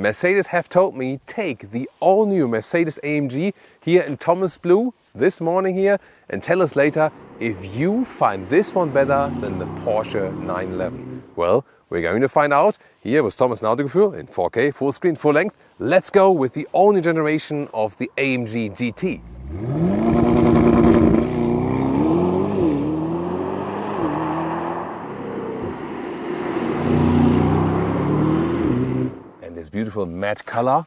Mercedes have told me take the all-new Mercedes-AMG here in Thomas Blue this morning here and tell us later if you find this one better than the Porsche 911. Well, we're going to find out here with Thomas and Autogefühl in 4K, full screen, full length. Let's go with the all-new generation of the AMG GT. This beautiful matte color.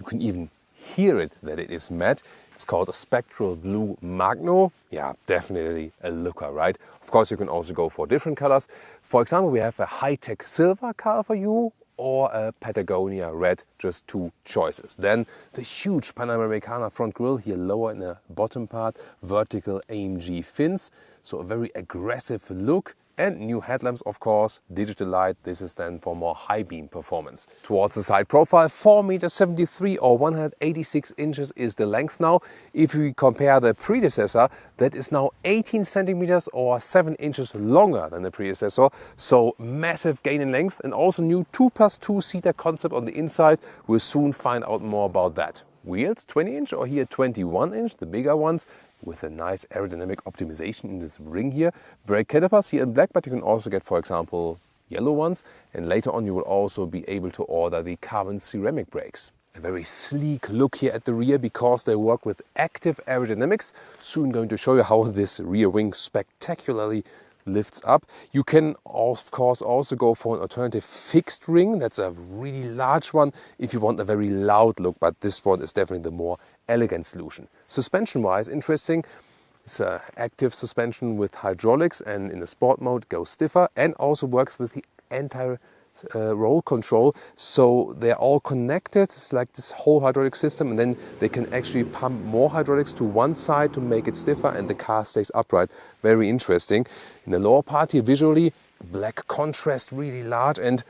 You can even hear it that it is matte. It's called a spectral blue magno. Yeah, definitely a looker, right? Of course, you can also go for different colors. For example, we have a high-tech silver color for you or a Patagonia red, just two choices. Then the huge Panamericana front grille here lower in the bottom part, vertical AMG fins, so a very aggressive look. And new headlamps, of course, digital light. This is then for more high beam performance. Towards the side profile, 4,73 meters or 186 inches is the length now. If we compare the predecessor, that is now 18 centimeters or 7 inches longer than the predecessor. So massive gain in length, and also new 2+2 seater concept on the inside. We'll soon find out more about that. Wheels 20 inch or here 21 inch, the bigger ones, with a nice aerodynamic optimization in this ring here. Brake calipers here in black, but you can also get, for example, yellow ones. And later on you will also be able to order the carbon ceramic brakes. A very sleek look here at the rear because they work with active aerodynamics. Soon going to show you how this rear wing spectacularly lifts up. You can of course also go for an alternative fixed ring. That's a really large one if you want a very loud look, but this one is definitely the more elegant solution. Suspension wise, interesting. It's an active suspension with hydraulics, and in the sport mode goes stiffer and also works with the anti-roll control. So they're all connected. It's like this whole hydraulic system, and then they can actually pump more hydraulics to one side to make it stiffer and the car stays upright. Very interesting. In the lower part here visually, black contrast really large, and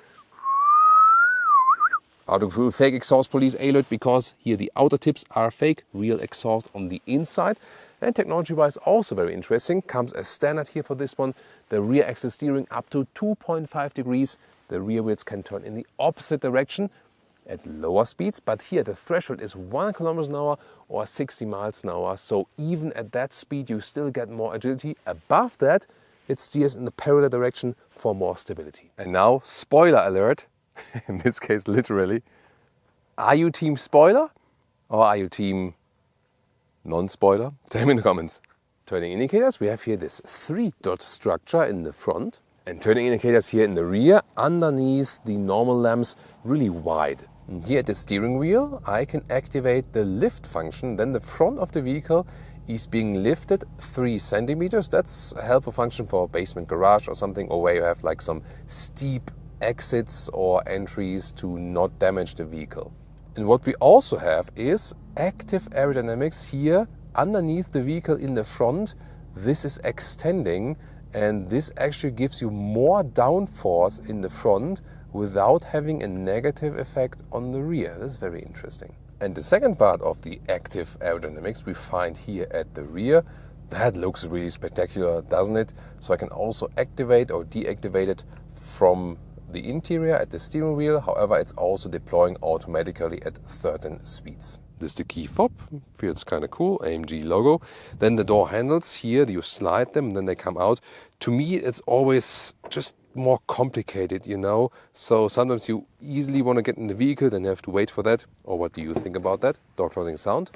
Autogefuehl fake exhaust police alert because here the outer tips are fake, real exhaust on the inside. And technology wise also very interesting, comes as standard here for this one, the rear axle steering up to 2.5 degrees. The rear wheels can turn in the opposite direction at lower speeds, but here the threshold is 1 km/h or 60 miles an hour. So even at that speed you still get more agility. Above that it steers in the parallel direction for more stability. And now, spoiler alert, in this case literally, are you team spoiler or are you team non-spoiler? Tell me in the comments. Turning indicators, we have here this 3-dot structure in the front, and turning indicators here in the rear underneath the normal lamps, really wide. And here at the steering wheel I can activate the lift function. Then the front of the vehicle is being lifted 3 centimeters. That's a helpful function for a basement garage or something, or where you have like some steep exits or entries to not damage the vehicle. And what we also have is active aerodynamics here underneath the vehicle in the front. This is extending, and this actually gives you more downforce in the front without having a negative effect on the rear. That's very interesting. And the second part of the active aerodynamics we find here at the rear. That looks really spectacular, doesn't it? So I can also activate or deactivate it from the interior at the steering wheel. However, it's also deploying automatically at certain speeds. This is the key fob, feels kind of cool, AMG logo. Then the door handles here, you slide them and then they come out. To me, it's always just more complicated, you know. So sometimes you easily want to get in the vehicle, then you have to wait for that. Or what do you think about that? Door closing sound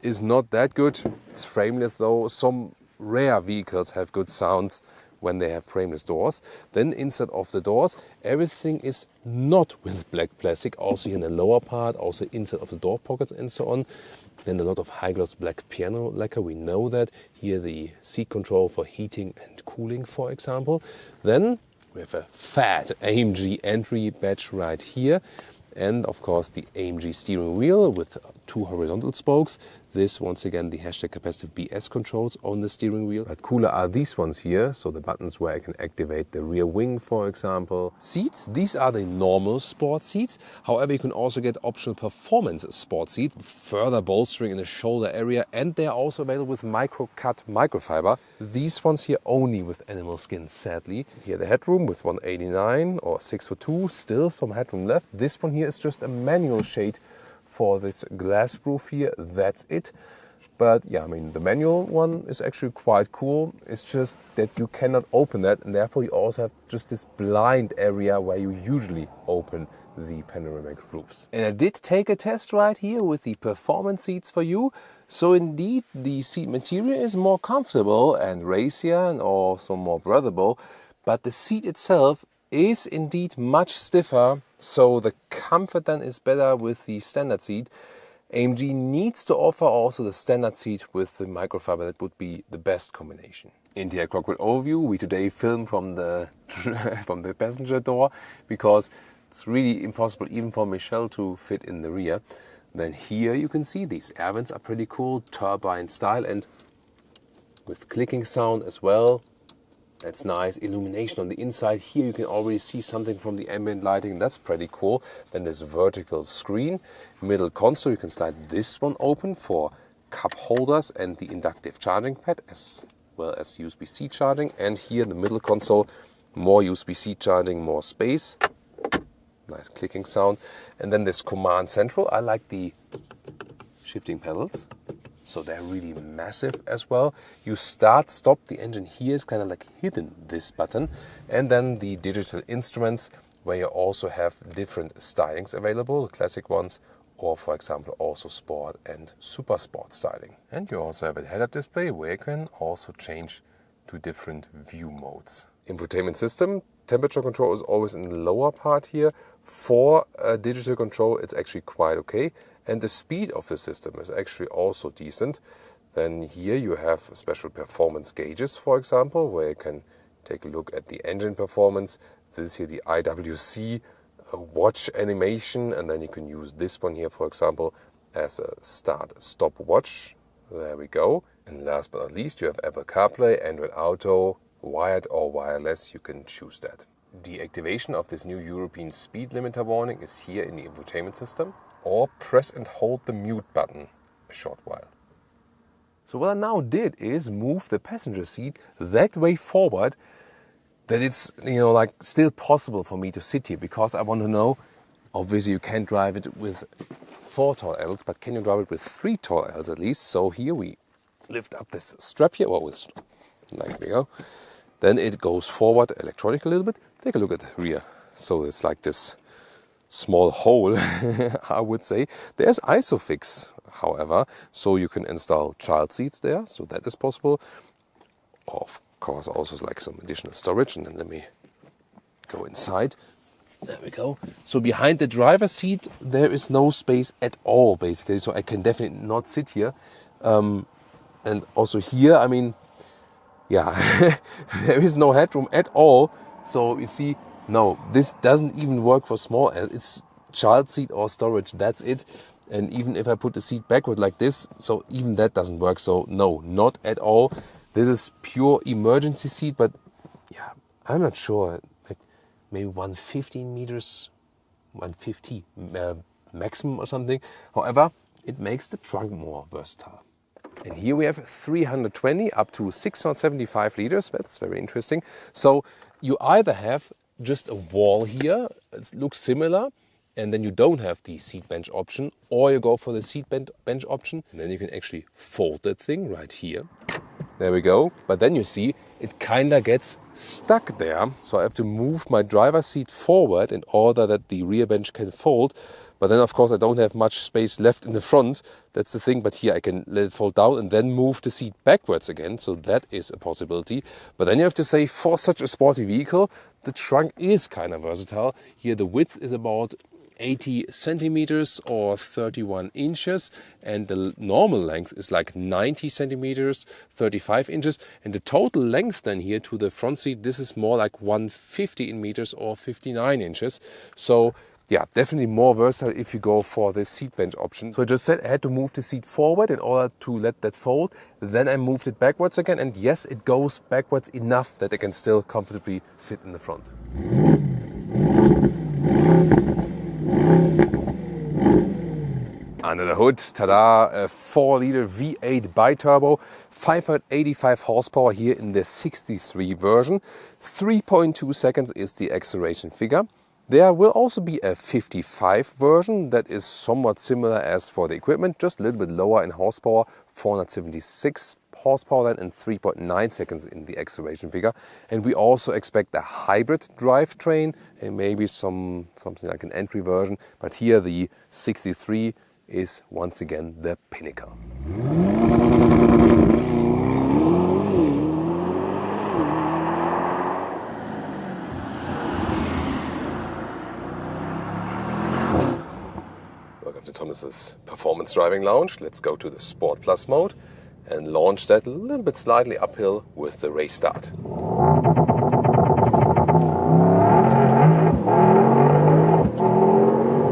is not that good. It's frameless though. Some rare vehicles have good sounds when they have frameless doors. Then inside of the doors, everything is not with black plastic, also in the lower part, also inside of the door pockets and so on. Then a lot of high gloss black piano lacquer, we know that. Here the seat control for heating and cooling, for example. Then we have a fat AMG entry badge right here. And of course the AMG steering wheel with 2 horizontal spokes. This, once again, the hashtag capacitive BS controls on the steering wheel. But cooler are these ones here, so the buttons where I can activate the rear wing, for example. Seats, these are the normal sport seats. However, you can also get optional performance sport seats, further bolstering in the shoulder area, and they are also available with micro-cut microfiber. These ones here only with animal skin, sadly. Here the headroom with 189 or 6'2", still some headroom left. This one here is just a manual shade for this glass roof here, that's it. But yeah, I mean, the manual one is actually quite cool. It's just that you cannot open that, and therefore you also have just this blind area where you usually open the panoramic roofs. And I did take a test ride here with the performance seats for you. So indeed, the seat material is more comfortable and racier and also more breathable, but the seat itself is indeed much stiffer, so the comfort then is better with the standard seat. AMG needs to offer also the standard seat with the microfiber. That would be the best combination. Interior cockpit overview. We today film from the from the passenger door because it's really impossible even for Michelle to fit in the rear. Then here you can see these air vents are pretty cool, turbine style and with clicking sound as well. That's nice. Illumination on the inside. Here you can already see something from the ambient lighting. That's pretty cool. Then this vertical screen. Middle console, you can slide this one open for cup holders and the inductive charging pad as well as USB-C charging. And here in the middle console, more USB-C charging, more space. Nice clicking sound. And then this command central. I like the shifting pedals. So they're really massive as well. You start, stop, the engine here is kind of like hidden, this button. And then the digital instruments where you also have different stylings available, classic ones, or for example also sport and super sport styling. And you also have a head-up display where you can also change to different view modes. Infotainment system, temperature control is always in the lower part here. For digital control, it's actually quite okay. And the speed of the system is actually also decent. Then here you have special performance gauges, for example, where you can take a look at the engine performance. This is here the IWC watch animation, and then you can use this one here, for example, as a start-stop watch. There we go. And last but not least, you have Apple CarPlay, Android Auto, wired or wireless, you can choose that. The activation of this new European speed limiter warning is here in the infotainment system. Or press and hold the mute button a short while. So what I now did is move the passenger seat that way forward that it's, like still possible for me to sit here, because I want to know, obviously you can't drive it with 4 tall Ls, but can you drive it with 3 tall Ls at least? So here we lift up this strap here, like we go. Then it goes forward electronically a little bit. Take a look at the rear. So it's like this small hole, I would say. There's ISOFIX, however, so you can install child seats there, so that is possible. Of course, also like some additional storage, and then let me go inside. There we go. So behind the driver's seat, there is no space at all, basically, so I can definitely not sit here. And also here, I mean, yeah, there is no headroom at all, so you see, no, this doesn't even work for small L. It's child seat or storage, that's it. And even if I put the seat backward like this, so even that doesn't work. So no, not at all. This is pure emergency seat, but yeah, I'm not sure. Like maybe 115 meters, 150 maximum or something. However, it makes the trunk more versatile. And here we have 320 up to 675 liters. That's very interesting. So you either have just a wall here, it looks similar, and then you don't have the seat bench option, or you go for the seat bench option, and then you can actually fold that thing right here. There we go. But then you see it kind of gets stuck there. So I have to move my driver's seat forward in order that the rear bench can fold. But then, of course, I don't have much space left in the front. That's the thing. But here I can let it fall down and then move the seat backwards again. So that is a possibility. But then you have to say, for such a sporty vehicle, the trunk is kind of versatile. Here the width is about 80 centimeters or 31 inches. And the normal length is like 90 centimeters, 35 inches. And the total length then here to the front seat, this is more like 150 meters or 59 inches. So yeah, definitely more versatile if you go for the seat bench option. So I just said I had to move the seat forward in order to let that fold. Then I moved it backwards again, and yes, it goes backwards enough that I can still comfortably sit in the front. Under the hood, tada, a 4-liter V8 biturbo, 585 horsepower here in the 63 version. 3.2 seconds is the acceleration figure. There will also be a 55 version that is somewhat similar as for the equipment, just a little bit lower in horsepower, 476 horsepower then, and 3.9 seconds in the acceleration figure. And we also expect a hybrid drivetrain and maybe something like an entry version, but here the 63 is once again the pinnacle. Welcome to Thomas's Performance Driving Lounge. Let's go to the Sport Plus mode and launch that a little bit slightly uphill with the race start.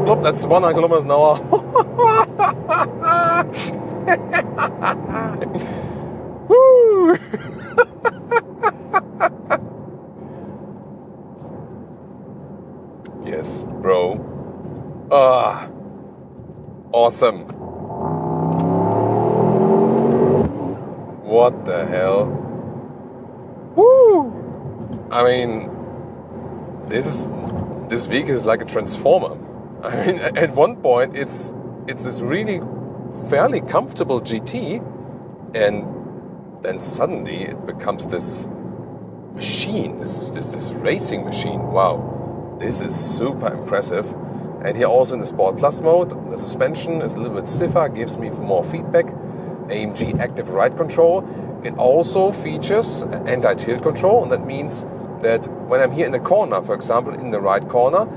Nope, that's 100 kilometers an hour. Woo! Yes, bro. Awesome. What the hell? Woo! I mean, this vehicle is like a transformer. I mean, at one point it's this really fairly comfortable GT, and then suddenly it becomes this machine, this racing machine. Wow, this is super impressive. And here also in the Sport Plus mode, the suspension is a little bit stiffer, gives me more feedback. AMG Active Ride Control. It also features anti-tilt control, and that means that when I'm here in the corner, for example, in the right corner,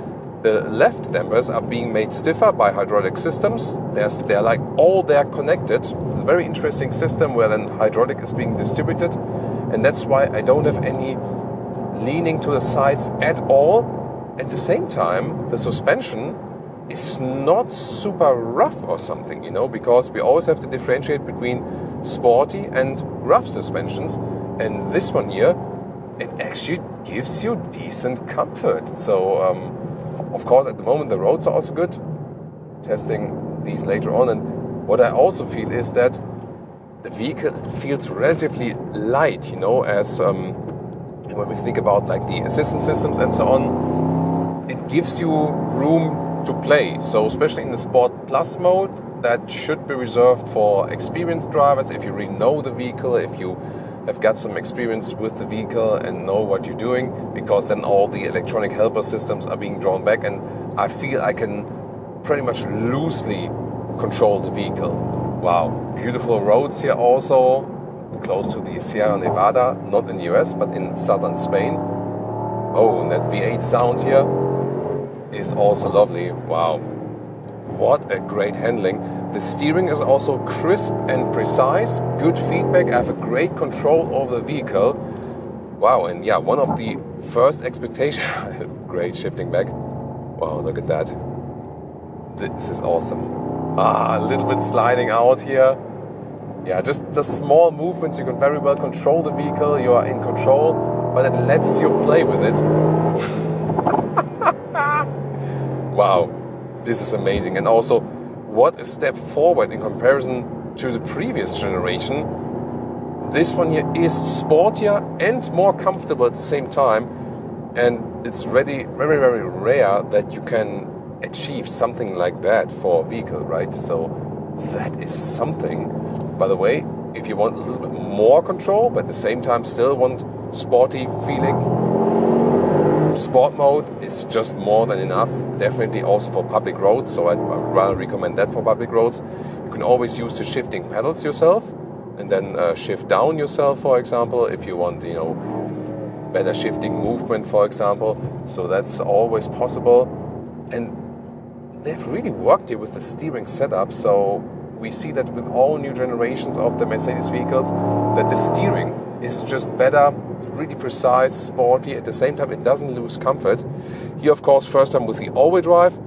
the left dampers are being made stiffer by hydraulic systems. They're like all they're connected. It's a very interesting system where then hydraulic is being distributed, and that's why I don't have any leaning to the sides at all. At the same time, the suspension is not super rough or something, you know, because we always have to differentiate between sporty and rough suspensions, and this one here, it actually gives you decent comfort. So of course, at the moment the roads are also good. Testing these later on, and what I also feel is that the vehicle feels relatively light, you know, as when we think about like the assistance systems and so on, it gives you room to play. So especially in the Sport Plus mode, that should be reserved for experienced drivers. If you really know the vehicle, if you have got some experience with the vehicle and know what you're doing, because then all the electronic helper systems are being drawn back, and I feel I can pretty much loosely control the vehicle. Wow, beautiful roads here also, close to the Sierra Nevada, not in the US, but in southern Spain. Oh, and that V8 sound here is also lovely. Wow, what a great handling. The steering is also crisp and precise, good feedback. I have a great control over the vehicle. Wow, and yeah, one of the first expectations, great shifting back. Wow, look at that. This is awesome. A little bit sliding out here. Yeah, just small movements. You can very well control the vehicle. You are in control, but it lets you play with it. Wow, this is amazing. And also, what a step forward in comparison to the previous generation. This one here is sportier and more comfortable at the same time, and it's really very, very rare that you can achieve something like that for a vehicle, right? So that is something. By the way, if you want a little bit more control, but at the same time still want sporty feeling, Sport mode is just more than enough. Definitely also for public roads, so I'd rather recommend that for public roads. You can always use the shifting pedals yourself, and then shift down yourself, for example, if you want, you know, better shifting movement, for example. So that's always possible. And they've really worked here with the steering setup. So we see that with all new generations of the Mercedes vehicles, that the steering is just better, it's really precise, sporty. At the same time, it doesn't lose comfort. Here, of course, first time with the all-wheel drive,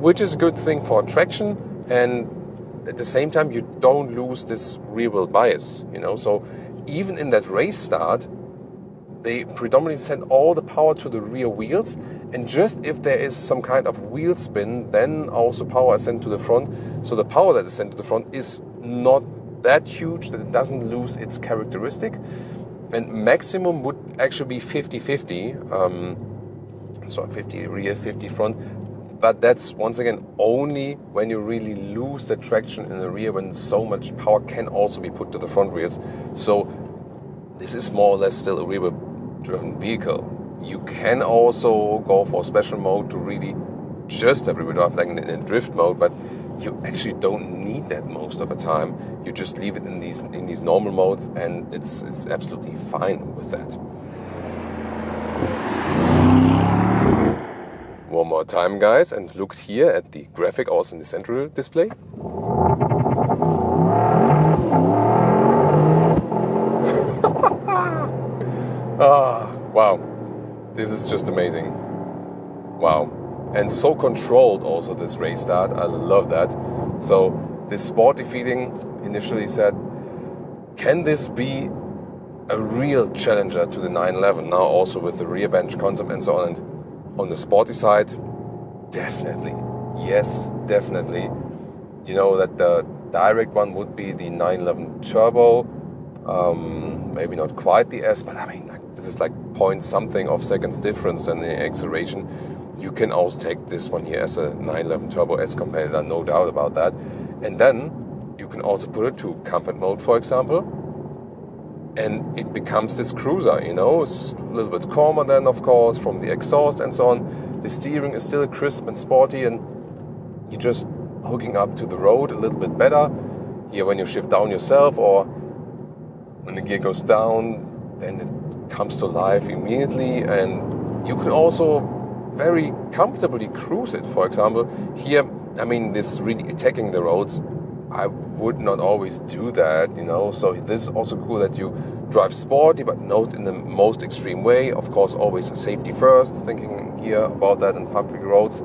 which is a good thing for traction, and at the same time you don't lose this rear wheel bias, you know. So even in that race start, they predominantly send all the power to the rear wheels, and just if there is some kind of wheel spin, then also power is sent to the front. So the power that is sent to the front is not that huge that it doesn't lose its characteristic, and maximum would actually be 50-50, so 50 rear, 50 front. But that's, once again, only when you really lose the traction in the rear, when so much power can also be put to the front wheels. So this is more or less still a rear driven vehicle. You can also go for special mode to really just have rear drive, like in a drift mode, but you actually don't need that most of the time. You just leave it in these normal modes, and it's absolutely fine with that. One more time, guys, and look here at the graphic also in the central display. Wow, this is just amazing. Wow, and so controlled also, this race start. I love that. So this sporty feeling, initially said, can this be a real challenger to the 911? Now also with the rear bench concept and so on. And on the sporty side, definitely. Yes, definitely. You know that the direct one would be the 911 Turbo. Maybe not quite the S, but I mean, this is like point something of seconds difference than the acceleration. You can also take this one here as a 911 Turbo S competitor, no doubt about that. And then you can also put it to comfort mode, for example, and it becomes this cruiser, you know. It's a little bit calmer then, of course, from the exhaust and so on. The steering is still crisp and sporty, and you're just hooking up to the road a little bit better. Here, when you shift down yourself, or when the gear goes down, then it comes to life immediately, and you can also very comfortably cruise it. For example, here, I mean, this really attacking the roads, I would not always do that, you know. So this is also cool that you drive sporty, but not in the most extreme way. Of course, always safety first, thinking here about that in public roads,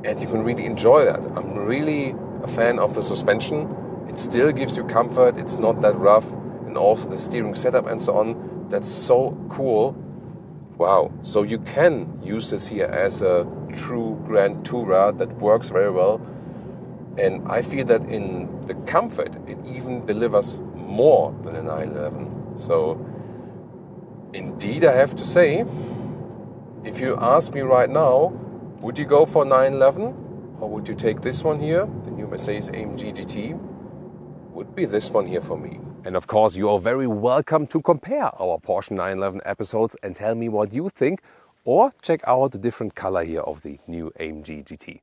and you can really enjoy that. I'm really a fan of the suspension. It still gives you comfort. It's not that rough, and also the steering setup and so on. That's so cool. Wow. So you can use this here as a true Grand Tourer that works very well. And I feel that in the comfort, it even delivers more than a 911. So indeed, I have to say, if you ask me right now, would you go for 911 or would you take this one here, the new Mercedes-AMG GT? Would be this one here for me. And of course, you are very welcome to compare our Porsche 911 episodes and tell me what you think, or check out the different color here of the new AMG GT.